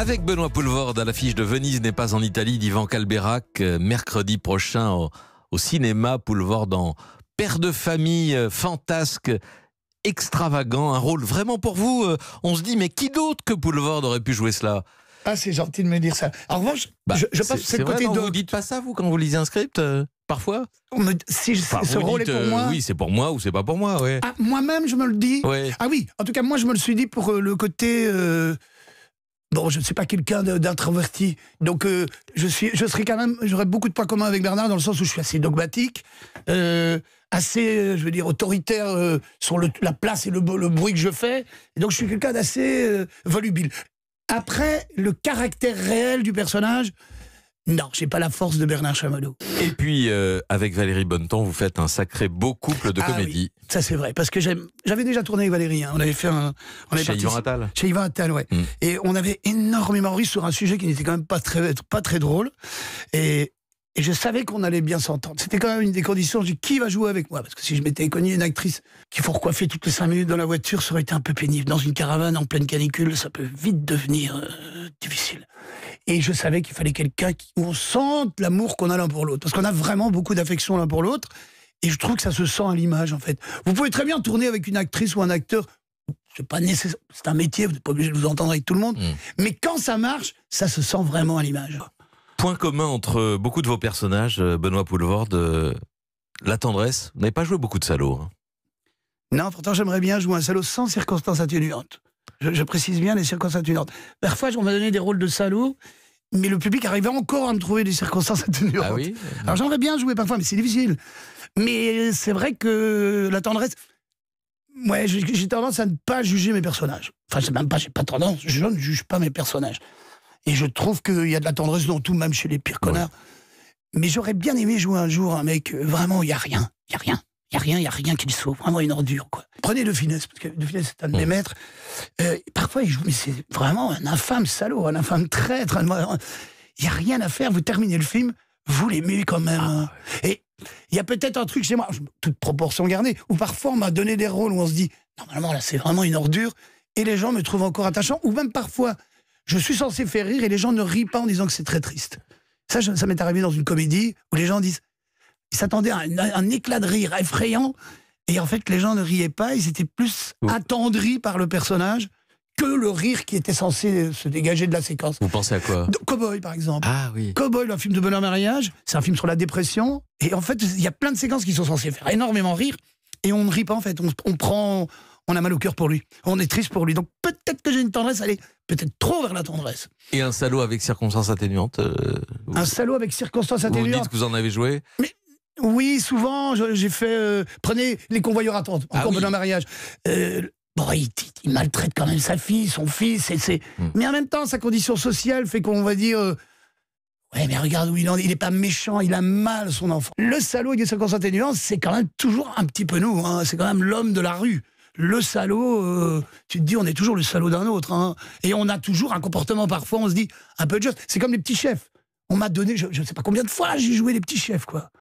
Avec Benoît Poelvoorde à l'affiche de Venise n'est pas en Italie d'Ivan Calberac, mercredi prochain au cinéma. Poelvoorde en père de famille, fantasque, extravagant, un rôle vraiment pour vous. On se dit, mais qui d'autre que Poelvoorde aurait pu jouer cela? Ah, c'est gentil de me dire ça. En revanche, je pense que c'est le côté de... Vous dites pas ça, vous, quand vous lisez un script parfois? Si ce rôle est pour moi... Oui, c'est pour moi ou c'est pas pour moi, ouais. Ah, moi-même, je me le dis. Ouais. Ah oui, en tout cas, moi, je me le suis dit pour le côté... Bon, je ne suis pas quelqu'un d'introverti, donc j'aurais beaucoup de points communs avec Bernard dans le sens où je suis assez dogmatique, assez, je veux dire, autoritaire sur la place et le bruit que je fais, et donc je suis quelqu'un d'assez volubile. Après, le caractère réel du personnage, non, j'ai pas la force de Bernard Chamallow. Et puis, avec Valérie Bonneton, vous faites un sacré beau couple de comédie. Oui, ça c'est vrai, parce que j'avais déjà tourné avec Valérie. Hein. On avait fait chez Yvan Attal. Chez Yvan Attal, ouais. Et on avait énormément ri sur un sujet qui n'était quand même pas très drôle. Et je savais qu'on allait bien s'entendre. C'était quand même une des conditions. Je dis, qui va jouer avec moi? Parce que si je m'étais cogné une actrice qu'il faut recoiffer toutes les 5 minutes dans la voiture, ça aurait été un peu pénible. Dans une caravane en pleine canicule, ça peut vite devenir difficile. Et je savais qu'il fallait quelqu'un où on sente l'amour qu'on a l'un pour l'autre. Parce qu'on a vraiment beaucoup d'affection l'un pour l'autre. Et je trouve que ça se sent à l'image, en fait. Vous pouvez très bien tourner avec une actrice ou un acteur. C'est pas nécessaire. C'est un métier, vous n'êtes pas obligé de vous entendre avec tout le monde. Mais quand ça marche, ça se sent vraiment à l'image. Point commun entre beaucoup de vos personnages, Benoît Poelvoorde, la tendresse. Vous n'avez pas joué beaucoup de salauds. Hein. Non, pourtant j'aimerais bien jouer un salaud sans circonstances atténuantes. Je précise bien les circonstances atténuantes. Parfois, on m'a donné des rôles de salaud, mais le public arrivait encore à me trouver des circonstances atténuantes. Ah oui? Alors j'aimerais bien jouer parfois, mais c'est difficile. Mais c'est vrai que la tendresse... Ouais, j'ai tendance à ne pas juger mes personnages. Enfin, c'est même pas, j'ai pas tendance, je ne juge pas mes personnages. Et je trouve qu'il y a de la tendresse dans tout, même chez les pires connards. Mais j'aurais bien aimé jouer un jour un mec, vraiment, il n'y a rien. Il n'y a rien qui soit vraiment une ordure, quoi. Prenez De Funès, parce que De Funès, c'est un de mes maîtres. Parfois, il joue, mais c'est vraiment un infâme salaud, un infâme traître. Il n'y a rien à faire, vous terminez le film, vous l'aimez quand même. Et il y a peut-être un truc chez moi, toute proportion gardée, où parfois on m'a donné des rôles où on se dit, normalement, là, c'est vraiment une ordure, et les gens me trouvent encore attachant, ou même parfois, je suis censé faire rire, et les gens ne rient pas en disant que c'est très triste. Ça m'est arrivé dans une comédie, où les gens disent, ils s'attendaient à un éclat de rire effrayant, et en fait, les gens ne riaient pas, ils étaient plus attendris par le personnage que le rire qui était censé se dégager de la séquence. Vous pensez à quoi? Cowboy, par exemple. Ah oui. Cowboy, un film de Benoît Mariage, c'est un film sur la dépression, et en fait, il y a plein de séquences qui sont censées faire énormément rire, et on ne rit pas, en fait. On a mal au cœur pour lui, on est triste pour lui. Donc peut-être que j'ai une tendresse, aller peut-être trop vers la tendresse. Et un salaud avec circonstances atténuantes Un salaud avec circonstances atténuantes. Vous dites que vous en avez joué? Oui, souvent, j'ai fait... prenez Les Convoyeurs attendent, encore Benoît Mariage. Bon, il maltraite quand même sa fille, son fils, mais en même temps, sa condition sociale fait qu'on va dire... ouais, mais regarde où il n'est pas méchant, il a mal son enfant. Le salaud avec des circonstances atténuantes, c'est quand même toujours un petit peu nous, hein, c'est quand même l'homme de la rue. Le salaud, tu te dis, on est toujours le salaud d'un autre. Hein, et on a toujours un comportement, parfois, on se dit, un peu juste. C'est comme les petits chefs. On m'a donné, je ne sais pas combien de fois j'ai joué les petits chefs, quoi.